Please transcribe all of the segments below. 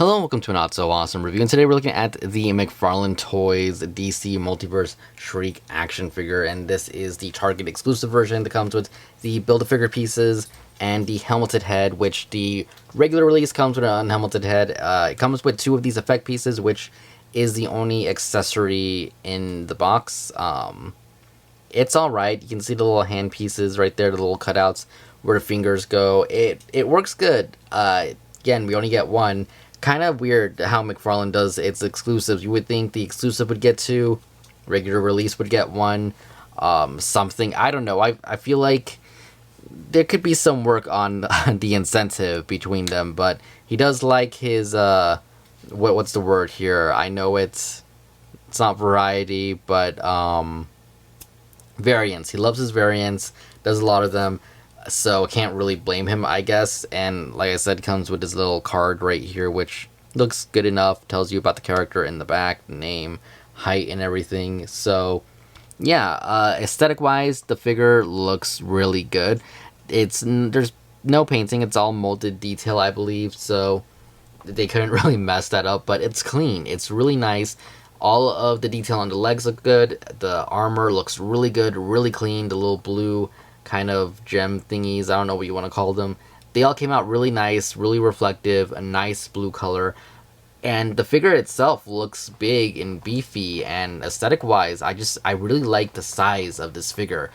Hello and welcome to a Not So Awesome review, and today we're looking at the Mcfarlane Toys DC Multiverse Shriek action figure, and this is the Target exclusive version that comes with the Build-A-Figure pieces and the helmeted head, which the regular release comes with an unhelmeted head. It comes with two of these effect pieces, which is the only accessory in the box. It's alright. You can see the little hand pieces right there, the little cutouts where the fingers go. It works good. Again, we only get one. Kind of weird how Mcfarlane does its exclusives. You would think the exclusive would get two, regular release would get one, something. I don't know. I feel like there could be some work on the incentive between them, but he does like his, what's the word here? I know it's not variety, but, variants. He loves his variants, does a lot of them. So can't really blame him, I guess. And like I said, comes with this little card right here, which looks good enough. Tells you about the character in the back, name, height, and everything. So yeah, aesthetic wise, the figure looks really good. There's no painting. It's all molded detail, I believe. So they couldn't really mess that up. But it's clean. It's really nice. All of the detail on the legs look good. The armor looks really good, really clean. The little blue kind of gem thingies, I don't know what you want to call them, they all came out really nice, really reflective, a nice blue color, and the figure itself looks big and beefy, and aesthetic wise I really like the size of this figure.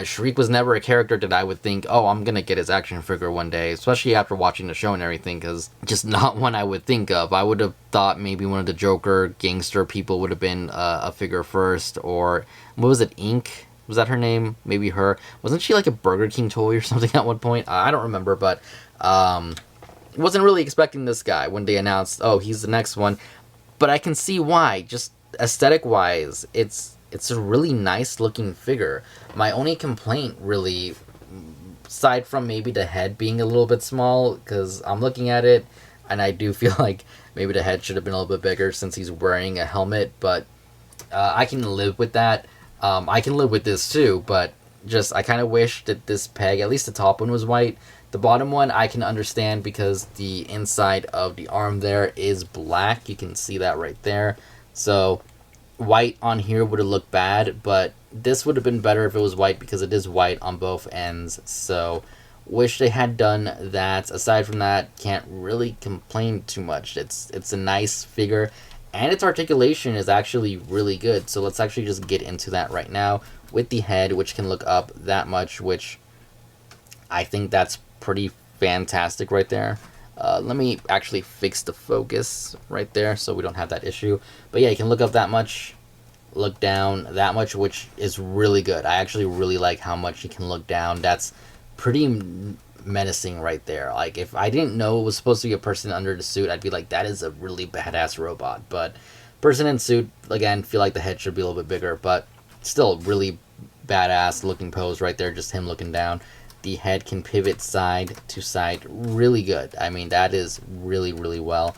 Shriek was never a character that I would think, oh, I'm gonna get his action figure one day, especially after watching the show and everything, because just not one I would think of. I would have thought maybe one of the Joker gangster people would have been a figure first, or what was it, Ink? Was that her name? Maybe her. Wasn't she like a Burger King toy or something at one point? I don't remember, but wasn't really expecting this guy when they announced, oh, he's the next one. But I can see why. Just aesthetic-wise, it's a really nice looking figure. My only complaint, really, aside from maybe the head being a little bit small, because I'm looking at it, and I do feel like maybe the head should have been a little bit bigger since he's wearing a helmet, but I can live with that. I can live with this too, but just I kind of wish that this peg, at least the top one, was white. The bottom one I can understand because the inside of the arm there is black. You can see that right there. So white on here would have looked bad, but this would have been better if it was white because it is white on both ends. So wish they had done that. Aside from that, can't really complain too much. It's a nice figure. And its articulation is actually really good. So let's actually just get into that right now with the head, which can look up that much, which I think that's pretty fantastic right there. Let me actually fix the focus right there so we don't have that issue. But yeah, you can look up that much, look down that much, which is really good. I actually really like how much you can look down. That's pretty menacing right there. Like, if I didn't know it was supposed to be a person under the suit, I'd be like, that is a really badass robot. But person in suit, again, feel like the head should be a little bit bigger, but still really badass looking pose right there, just him looking down. The head can pivot side to side really good. I mean, that is really, really well.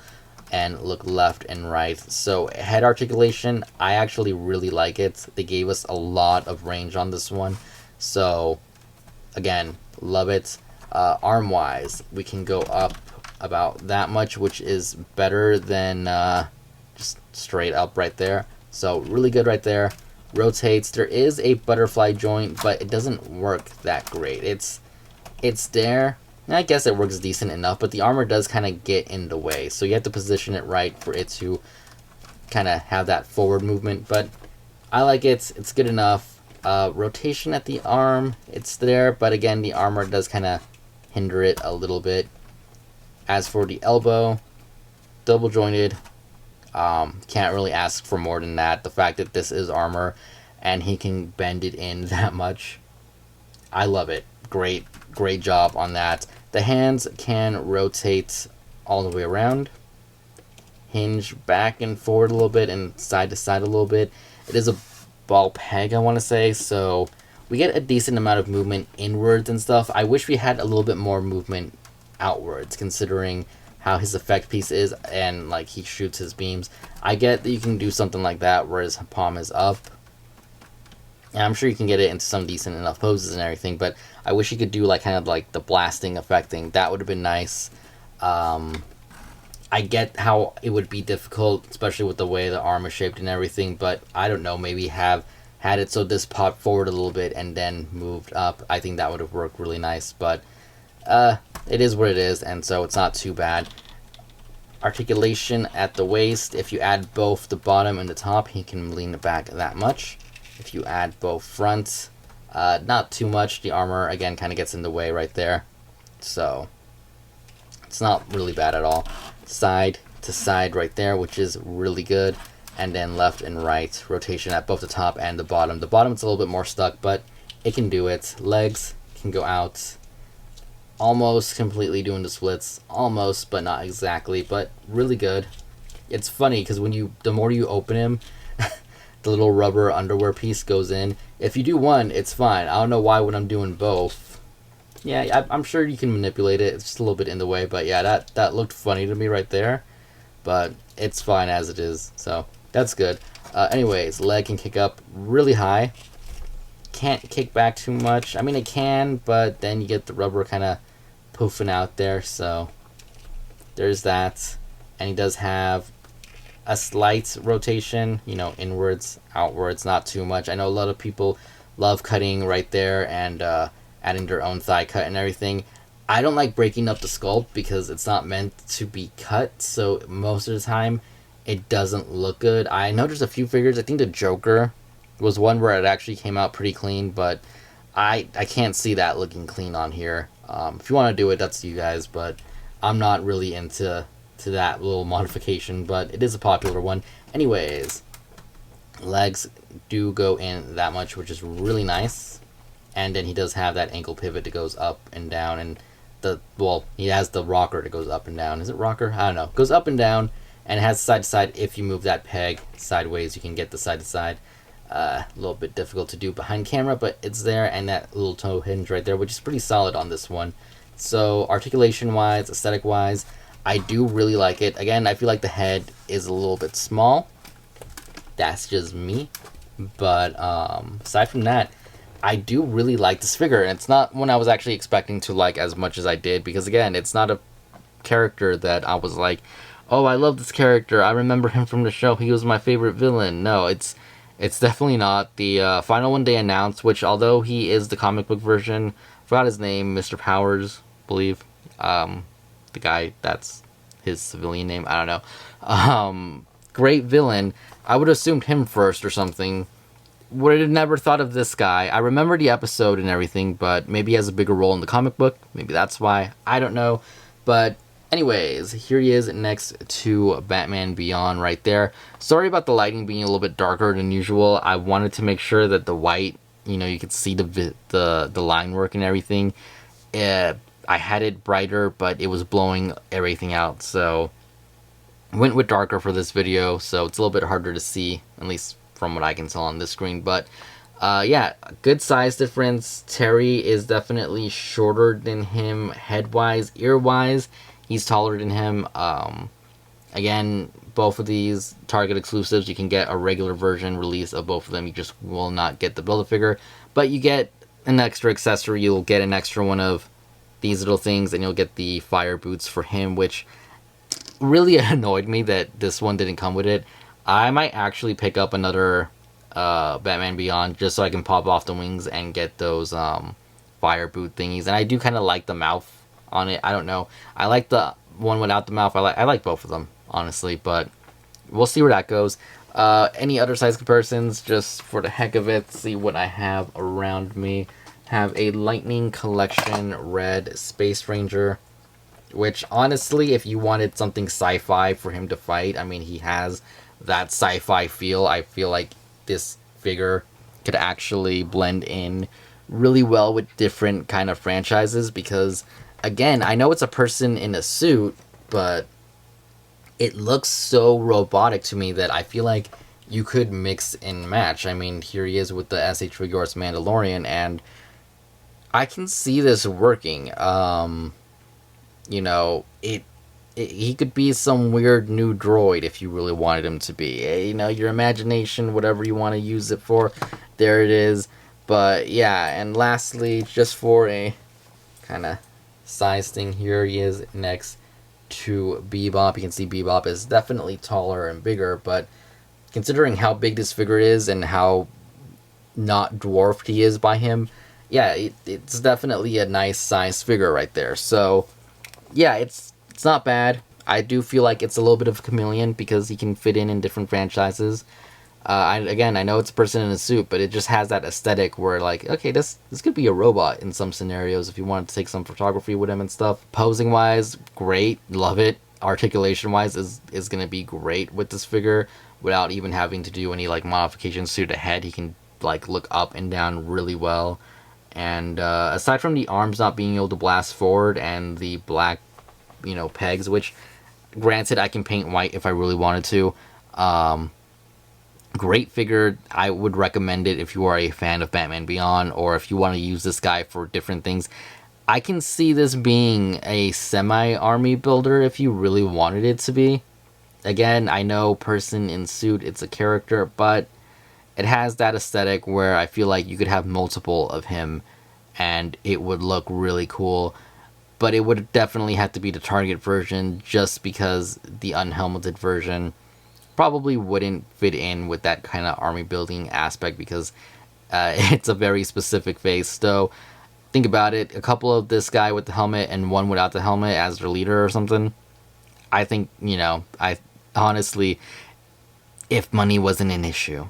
And look left and right. So head articulation, I actually really like it. They gave us a lot of range on this one. So again, love it. Arm wise, we can go up about that much, which is better than just straight up right there. So really good right there. Rotates. There is a butterfly joint, but it doesn't work that great. It's there. I guess it works decent enough, but the armor does kind of get in the way, so you have to position it right for it to kind of have that forward movement. But I like it. It's good enough. Rotation at the arm, it's there, but again, the armor does kind of hinder it a little bit. As for the elbow, double jointed. Can't really ask for more than that. The fact that this is armor and he can bend it in that much, I love it. Great job on that. The hands can rotate all the way around, hinge back and forward a little bit and side to side a little bit. It is a ball peg, I want to say, so we get a decent amount of movement inwards and stuff. I wish we had a little bit more movement outwards, considering how his effect piece is and like he shoots his beams. I get that you can do something like that where his palm is up, and I'm sure you can get it into some decent enough poses and everything, but I wish you could do like kind of like the blasting effect thing. That would have been nice. I get how it would be difficult, especially with the way the arm is shaped and everything, but I don't know, maybe have had it so this popped forward a little bit and then moved up. I think that would have worked really nice, but it is what it is, and so it's not too bad. Articulation at the waist, if you add both the bottom and the top, he can lean it back that much. If you add both fronts, not too much. The armor, again, kind of gets in the way right there. So, it's not really bad at all. Side to side right there, which is really good. And then left and right rotation at both the top and the bottom. The bottom's a little bit more stuck, but it can do it. Legs can go out. Almost completely doing the splits. Almost, but not exactly. But really good. It's funny, because the more you open him, the little rubber underwear piece goes in. If you do one, it's fine. I don't know why when I'm doing both. Yeah, I'm sure you can manipulate it. It's just a little bit in the way, but yeah, that looked funny to me right there. But it's fine as it is, so that's good. Anyways, leg can kick up really high. Can't kick back too much. I mean, it can, but then you get the rubber kind of poofing out there, so there's that. And he does have a slight rotation, inwards, outwards, not too much. I know a lot of people love cutting right there and adding their own thigh cut and everything. I don't like breaking up the sculpt because it's not meant to be cut, so most of the time it doesn't look good. I know there's a few figures. I think the Joker was one where it actually came out pretty clean, but I can't see that looking clean on here. If you want to do it, that's you guys, but I'm not really into that little modification, but it is a popular one. Anyways, legs do go in that much, which is really nice. And then he does have that ankle pivot that goes up and down, and he has the rocker that goes up and down. Is it rocker? I don't know. Goes up and down, and it has side to side. If you move that peg sideways, you can get the side to side. A little bit difficult to do behind camera, but it's there, and that little toe hinge right there, which is pretty solid on this one. So articulation wise, aesthetic wise, I do really like it. Again, I feel like the head is a little bit small. That's just me. But aside from that, I do really like this figure, and it's not one I was actually expecting to like as much as I did, because again, it's not a character that I was like, oh, I love this character, I remember him from the show, he was my favorite villain. No, it's definitely not. The final one they announced, which although he is the comic book version, forgot his name, Mr. Powers, I believe, the guy, that's his civilian name, I don't know. Great villain. I would have assumed him first or something. Would have never thought of this guy. I remember the episode and everything, but maybe he has a bigger role in the comic book. Maybe that's why. I don't know. But anyways, here he is next to Batman Beyond right there. Sorry about the lighting being a little bit darker than usual. I wanted to make sure that the white, you could see the line work and everything. I had it brighter, but it was blowing everything out. So went with darker for this video, so it's a little bit harder to see, at least from what I can tell on this screen. But yeah, good size difference. Terry is definitely shorter than him head-wise. Ear-wise, he's taller than him. Again, both of these Target exclusives, you can get a regular version release of both of them. You just will not get the Build-A-Figure, but you get an extra accessory. You'll get an extra one of these little things, and you'll get the fire boots for him, which really annoyed me that this one didn't come with it. I might actually pick up another Batman Beyond just so I can pop off the wings and get those fire boot thingies. And I do kind of like the mouth on it. I don't know. I like the one without the mouth. I like both of them, honestly. But we'll see where that goes. Any other size comparisons, just for the heck of it, see what I have around me. Have a Lightning Collection Red Space Ranger, which honestly, if you wanted something sci-fi for him to fight, I mean, he has that sci-fi feel. I feel like this figure could actually blend in really well with different kind of franchises, because again, I know it's a person in a suit, but it looks so robotic to me that I feel like you could mix and match. I mean, here he is with the S.H. Figuarts Mandalorian, and I can see this working. He could be some weird new droid if you really wanted him to be. Your imagination, whatever you want to use it for, there it is. But yeah, and lastly, just for a kind of size thing, here he is next to Bebop, you can see Bebop is definitely taller and bigger, but considering how big this figure is and how not dwarfed he is by him, yeah, it's definitely a nice size figure right there. So yeah, it's not bad. I do feel like it's a little bit of a chameleon because he can fit in different franchises. I know it's a person in a suit, but it just has that aesthetic where, like, okay, this could be a robot in some scenarios if you wanted to take some photography with him and stuff. Posing wise, great, love it. Articulation wise is gonna be great with this figure without even having to do any like modifications to the head. He can like look up and down really well. And aside from the arms not being able to blast forward and the black, pegs, which granted I can paint white if I really wanted to. Great figure. I would recommend it if you are a fan of Batman Beyond or if you want to use this guy for different things. I can see this being a semi-army builder if you really wanted it to be. Again, I know person in suit, it's a character, but it has that aesthetic where I feel like you could have multiple of him and it would look really cool. But it would definitely have to be the Target version just because the unhelmeted version probably wouldn't fit in with that kind of army building aspect because it's a very specific face. So think about it, a couple of this guy with the helmet and one without the helmet as their leader or something. I think, I honestly, if money wasn't an issue,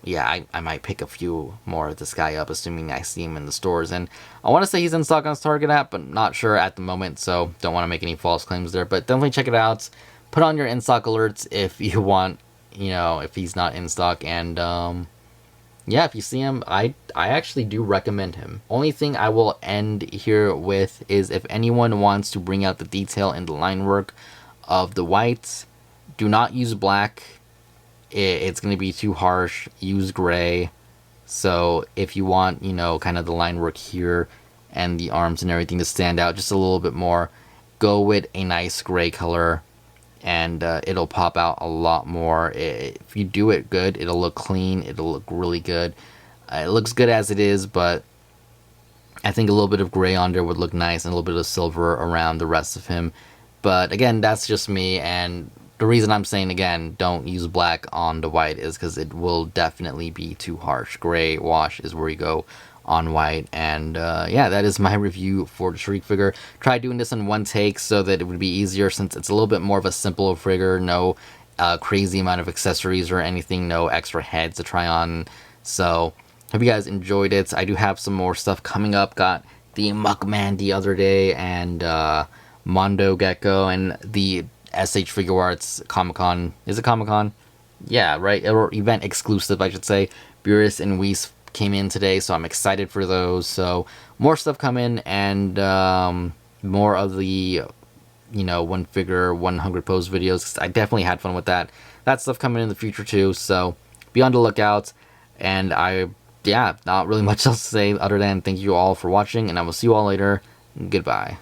yeah, I might pick a few more of this guy up, assuming I see him in the stores. And I want to say he's in stock on his Target app, but not sure at the moment, so don't want to make any false claims there. But definitely check it out. Put on your in-stock alerts if you want, if he's not in stock. And, yeah, if you see him, I actually do recommend him. Only thing I will end here with is if anyone wants to bring out the detail and the line work of the whites, do not use black. It's going to be too harsh. Use gray. So if you want, kind of the line work here and the arms and everything to stand out just a little bit more, go with a nice gray color and it'll pop out a lot more. If you do it good, it'll look clean. It'll look really good. It looks good as it is, but I think a little bit of gray on there would look nice and a little bit of silver around the rest of him. But again, that's just me, and the reason I'm saying, again, don't use black on the white is because it will definitely be too harsh. Gray wash is where you go on white. And yeah, that is my review for the Shriek figure. Tried doing this in one take so that it would be easier since it's a little bit more of a simple figure. No crazy amount of accessories or anything. No extra heads to try on. So hope you guys enjoyed it. I do have some more stuff coming up. Got the Muckman the other day and Mondo Gecko and the SH Figure Arts Comic-Con. Is it Comic-Con? Yeah, right? Or event exclusive, I should say. Beerus and Weiss came in today, so I'm excited for those. So more stuff coming and more of the, one figure, 100 pose videos. I definitely had fun with that. That stuff coming in the future too, so be on the lookout. And not really much else to say other than thank you all for watching, and I will see you all later. Goodbye.